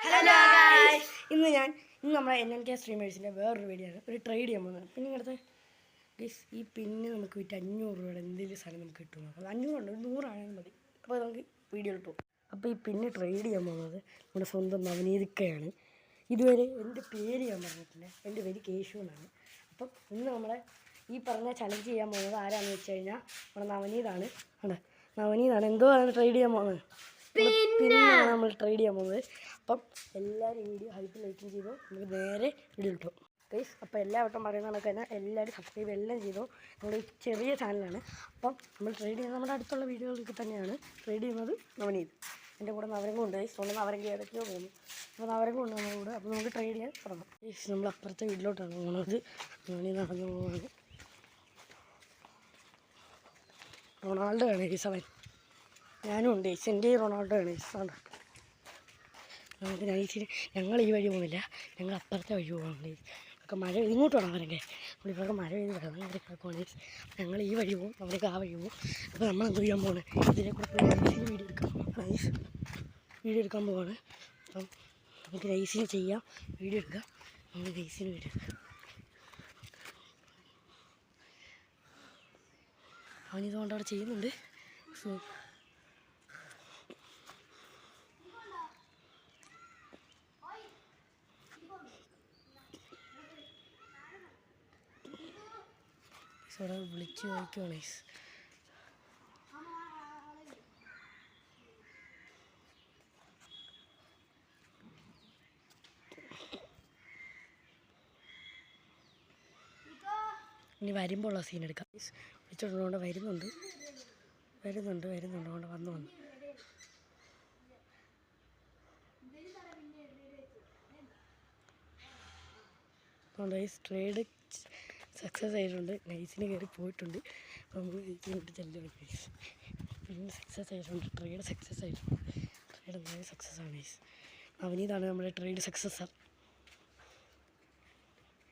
Hello guys, ഇന്ന് നമ്മളെ NNK സ്ട്രീമേഴ്സിൻ്റെ വേറൊരു വീഡിയോ ആണ്. ഒരു ട്രേഡ് ചെയ്യാൻ പോകുന്നത്. പിന്നെ ഇങ്ങനത്തെ ഗൈസ് ഈ പിന്നെ നമുക്ക് വിറ്റ് 500 രൂപയുടെ എന്തെങ്കിലും സാധനം നമുക്ക് കിട്ടും. അപ്പോൾ 500 ഉണ്ട്, 100 ആണെങ്കിൽ മതി. അപ്പോൾ നമുക്ക് വീഡിയോ ഇട്ടു. അപ്പോൾ ഈ പിന്നെ ട്രേഡ് ചെയ്യാൻ പോകുന്നത് നമ്മുടെ സ്വന്തം നവനീതിക്കയാണ്. ഇതുവരെ എൻ്റെ പേര് ഞാൻ പറഞ്ഞിട്ടില്ല. എൻ്റെ പേര് കേശു എന്നാണ്. അപ്പം ഇന്ന് നമ്മളെ ഈ പറഞ്ഞ ചലഞ്ച് ചെയ്യാൻ പോകുന്നത് ആരാണെന്ന് വെച്ച് കഴിഞ്ഞാൽ നമ്മുടെ നവനീതാണ്. അതെ, നവനീതാണ്. എന്തോ ആണ് ട്രേഡ് ചെയ്യാൻ പോകുന്നത്. പിന്നെയാണ് നമ്മൾ ട്രേഡ് ചെയ്യാൻ പോകുന്നത്. അപ്പം എല്ലാവരും വീഡിയോ ഹൈപ്പ് ലൈക്കും ചെയ്തോ. നമുക്ക് നേരെ വീഡിയോ കിട്ടും ഗൈസ്. അപ്പോൾ എല്ലാവട്ടം പറയുന്ന കണക്ക് തന്നെ എല്ലാവരും സബ്സ്ക്രൈബ് എല്ലാം ചെയ്തോ. നമ്മുടെ ചെറിയ ചാനലാണ്. അപ്പം നമ്മൾ ട്രേഡ് ചെയ്യുന്നത് നമ്മുടെ അടുത്തുള്ള വീഡിയോകൾക്ക് തന്നെയാണ് ട്രേഡ് ചെയ്യുന്നത്. നവനീത് എൻ്റെ കൂടെ നവരംഗം ഉണ്ട് ഗൈസ്. അതുകൊണ്ട് നവരംഗം ഏതൊക്കെയോ പോകുന്നു. അപ്പോൾ നവരംഗം ഉണ്ട് നമ്മുടെ കൂടെ. അപ്പോൾ നമുക്ക് ട്രേഡ് ചെയ്യാൻ തുടങ്ങാം ഗൈസ്. നമ്മൾ അപ്പുറത്തെ വീട്ടിലോട്ടാണ് പോകുന്നത്. നവനീത് നടന്നു പോകുന്നത്. റൊണാൾഡോ ആണ് ഗൈസ്. അവൻ ഞാനും ഉണ്ട് ഗൈസ്. എൻ്റെ റൊണാൾഡോ ആണ് ഗൈസ്. ആണ് നമുക്ക് നൈസിന് ഞങ്ങൾ ഈ വഴി പോകുന്നില്ല, ഞങ്ങൾ അപ്പുറത്തെ വഴി പോകുന്നുണ്ട്. ഒക്കെ മഴ ഇങ്ങോട്ട് വേണം അവരൊക്കെ. നമ്മളിപ്പോഴൊക്കെ മഴ പെയ്ത് വെള്ളം കയറി കിടക്കുവാണ്. ഞങ്ങൾ ഈ വഴി പോകും, അവരൊക്കെ ആ വഴി പോകും. അപ്പോൾ നമ്മൾ എന്ത് ചെയ്യാൻ പോകുന്നത്, ഇതിനെ കൂടെ നൈസിന് വീഡിയോ എടുക്കാൻ പോവാണ്. അപ്പം നമുക്ക് നൈസിന് ചെയ്യാം, വീഡിയോ എടുക്കാം. നമുക്ക് നൈസിന് വീഡിയോ എടുക്കാം. അവനിതുകൊണ്ട് അവിടെ ചെയ്യുന്നുണ്ട്. അവിടെ വിളിച്ച് ചോദിക്കുവാണ്. ഇനി വരുമ്പോൾ ഉള്ള സീൻ എടുക്കാം. വിളിച്ചോണ്ട് വരുന്നുണ്ട് കൊണ്ട് വന്നു അതുകൊണ്ട് ട്രേഡ് സക്സസ് ആയിട്ടുണ്ട്. നൈസിന് കയറി പോയിട്ടുണ്ട്. അപ്പോൾ നമുക്ക് ഇങ്ങോട്ട് ചെല്ലുകയാണ് ഗൈസ്. പിന്നെ സക്സസ് ആയിട്ടുണ്ട്, ട്രേഡ് സക്സസ് ആയിട്ടുണ്ട്. ട്രേഡ് എന്തായാലും സക്സസ് ആണ് ഗൈസ്. അവനിതാണ് നമ്മുടെ ട്രേഡ് സക്സസ്സർ.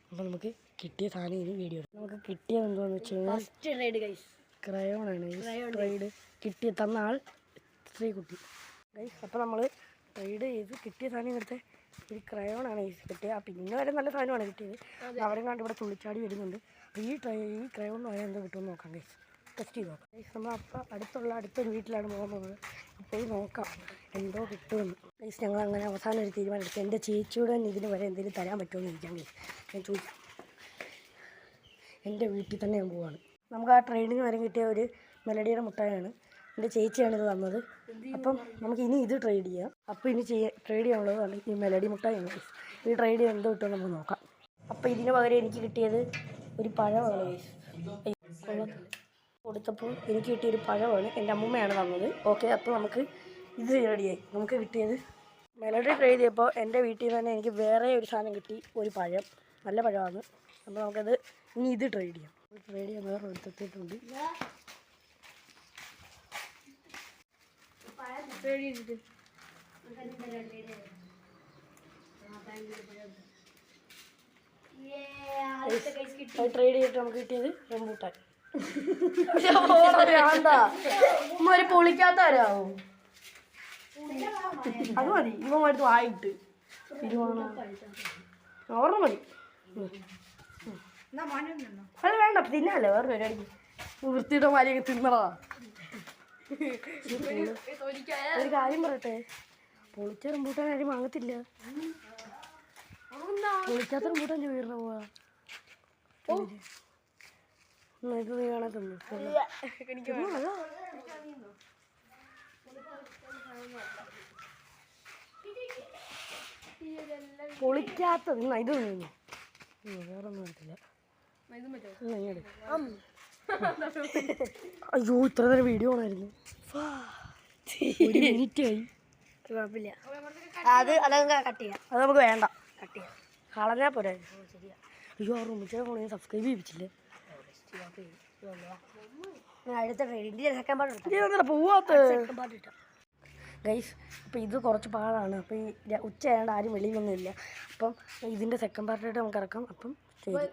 അപ്പോൾ നമുക്ക് കിട്ടിയ സാധനം ഇനി വീഡിയോ നമുക്ക് കിട്ടിയത് എന്താണെന്ന് വെച്ച് കഴിഞ്ഞാൽ ഫസ്റ്റ് ട്രേഡ് ഗൈസ് ക്രയോണാണ്. ട്രേഡ് കിട്ടിയ തന്ന ആൾ കുട്ടി ഗൈസ്. അപ്പോൾ നമ്മൾ ട്രേഡ് ചെയ്ത് കിട്ടിയ സാധനം ഇവിടുത്തെ ഒരു ക്രയോണാണ് ഗൈസ് കിട്ടിയത്. പിന്നെ വരെ നല്ല സാധനമാണ് കിട്ടിയത്. അവരും കണ്ട് ഇവിടെ തുള്ളിച്ചാടി വരുന്നുണ്ട്. അപ്പോൾ ഈ ക്രയോൺ വരെ എന്തോ കിട്ടുമെന്ന് നോക്കാം ഗൈസ്. ടെസ്റ്റ് ചെയ്ത് നോക്കാം ഗൈസ്. നമ്മൾ അപ്പോൾ അടുത്തൊരു വീട്ടിലാണ് പോകുന്നത്. അപ്പോൾ നോക്കാം എന്തോ കിട്ടുമെന്ന് ഗൈസ്. ഞങ്ങൾ അങ്ങനെ അവസാനം ഒരു തീരുമാനം എടുത്തു. എൻ്റെ ചേച്ചിയുടെ ഇതിന് വരെ എന്തെങ്കിലും തരാൻ പറ്റുമെന്ന് ചോദിക്കാം ഗൈസ്. ഞാൻ ചോദിക്കാം. എൻ്റെ വീട്ടിൽ തന്നെ ഞാൻ പോവാണ്. നമുക്ക് ആ ട്രെയിനിന് വരെ കിട്ടിയ ഒരു മെലഡിയുടെ മുട്ടായാണ്. എൻ്റെ ചേച്ചിയാണ് ഇത് തന്നത്. അപ്പം നമുക്ക് ഇനി ഇത് ട്രേഡ് ചെയ്യാം. അപ്പോൾ ഇനി ട്രേഡ് ചെയ്യാനുള്ളതാണ് ഈ മെലഡി മുട്ടായാണ് ഗൈസ്. ഈ ട്രേഡ് ചെയ്യാൻ എന്തോ കിട്ടുമെന്ന് നമുക്ക് നോക്കാം. അപ്പോൾ ഇതിന് പകരം എനിക്ക് കിട്ടിയത് ഒരു പഴമാണ് ഗൈസ്. കൊടുത്തപ്പോൾ എനിക്ക് കിട്ടിയൊരു പഴമാണ്. എൻ്റെ അമ്മൂമ്മയാണ് തന്നത്. ഓക്കെ, അപ്പോൾ നമുക്ക് ഇത് റെഡിയായി. നമുക്ക് കിട്ടിയത് മെലഡി ട്രേഡ് ചെയ്തപ്പോൾ എൻ്റെ വീട്ടിൽ നിന്ന് തന്നെ എനിക്ക് വേറെ ഒരു സാധനം കിട്ടി, ഒരു പഴം. നല്ല പഴമാണ്. അപ്പോൾ നമുക്കത് ഇനി ഇത് ട്രേഡ് ചെയ്യാം. ട്രേഡ് ചെയ്യാൻ വേറെ എടുത്തെത്തിയിട്ടുണ്ട്. ട്രേഡ് ചെയ്തിട്ട് നമുക്ക് കിട്ടിയത് റംബൂട്ടാൻ. ഒരു പൊളിക്കാത്തവരാവും. അത് മതി. ഇവ മടുത്ത് ആയിട്ട് ഓർമ്മ മതി. അത് വേണ്ട, തിന്നാലേ വേറെ പരിപാടിക്ക്. വൃത്തിയുടെ മാരിയൊക്കെ തിന്നടാ. ഒരു കാര്യം പറയട്ടെ, പൊളിച്ച റംബൂട്ടാൻ ആരും വാങ്ങത്തില്ല. പൊളിക്കാത്ത റംബൂട്ടാൻ ചോദിച്ചിട്ട് പോവാ. ഇത് നീ കാണാൻ തിന്നു. പൊളിക്കാത്തത് ഇത് തിന്നു. വേറെ ഒന്നും പറ്റില്ല. അയ്യോ, ഇത്ര നേരം വീഡിയോ ആണായിരുന്നു. 1 മിനിറ്റ് ആയി. കുഴപ്പമില്ല, അത് കട്ട് ചെയ്യാം. അത് നമുക്ക് വേണ്ട, കട്ട് ചെയ്യാം. കളഞ്ഞാൽ പോരാ. ശരിയാ. അയ്യോ, ആ റൂമിച്ചെ ഫോണിൽ സബ്സ്ക്രൈബ് ചെയ്യിപ്പിച്ചില്ലേ. അടുത്ത ട്രെയിനിൻ്റെ പോവാത്ത ഗൈസ്. അപ്പോൾ ഇത് കുറച്ച് പാടാണ്. അപ്പോൾ ഈ ഉച്ച ആയതുകൊണ്ട് ആരും വെളിയിലൊന്നും ഇല്ല. അപ്പം ഇതിൻ്റെ സെക്കൻഡ് പാർട്ടായിട്ട് നമുക്ക് ഇറക്കാം. അപ്പം ശരി.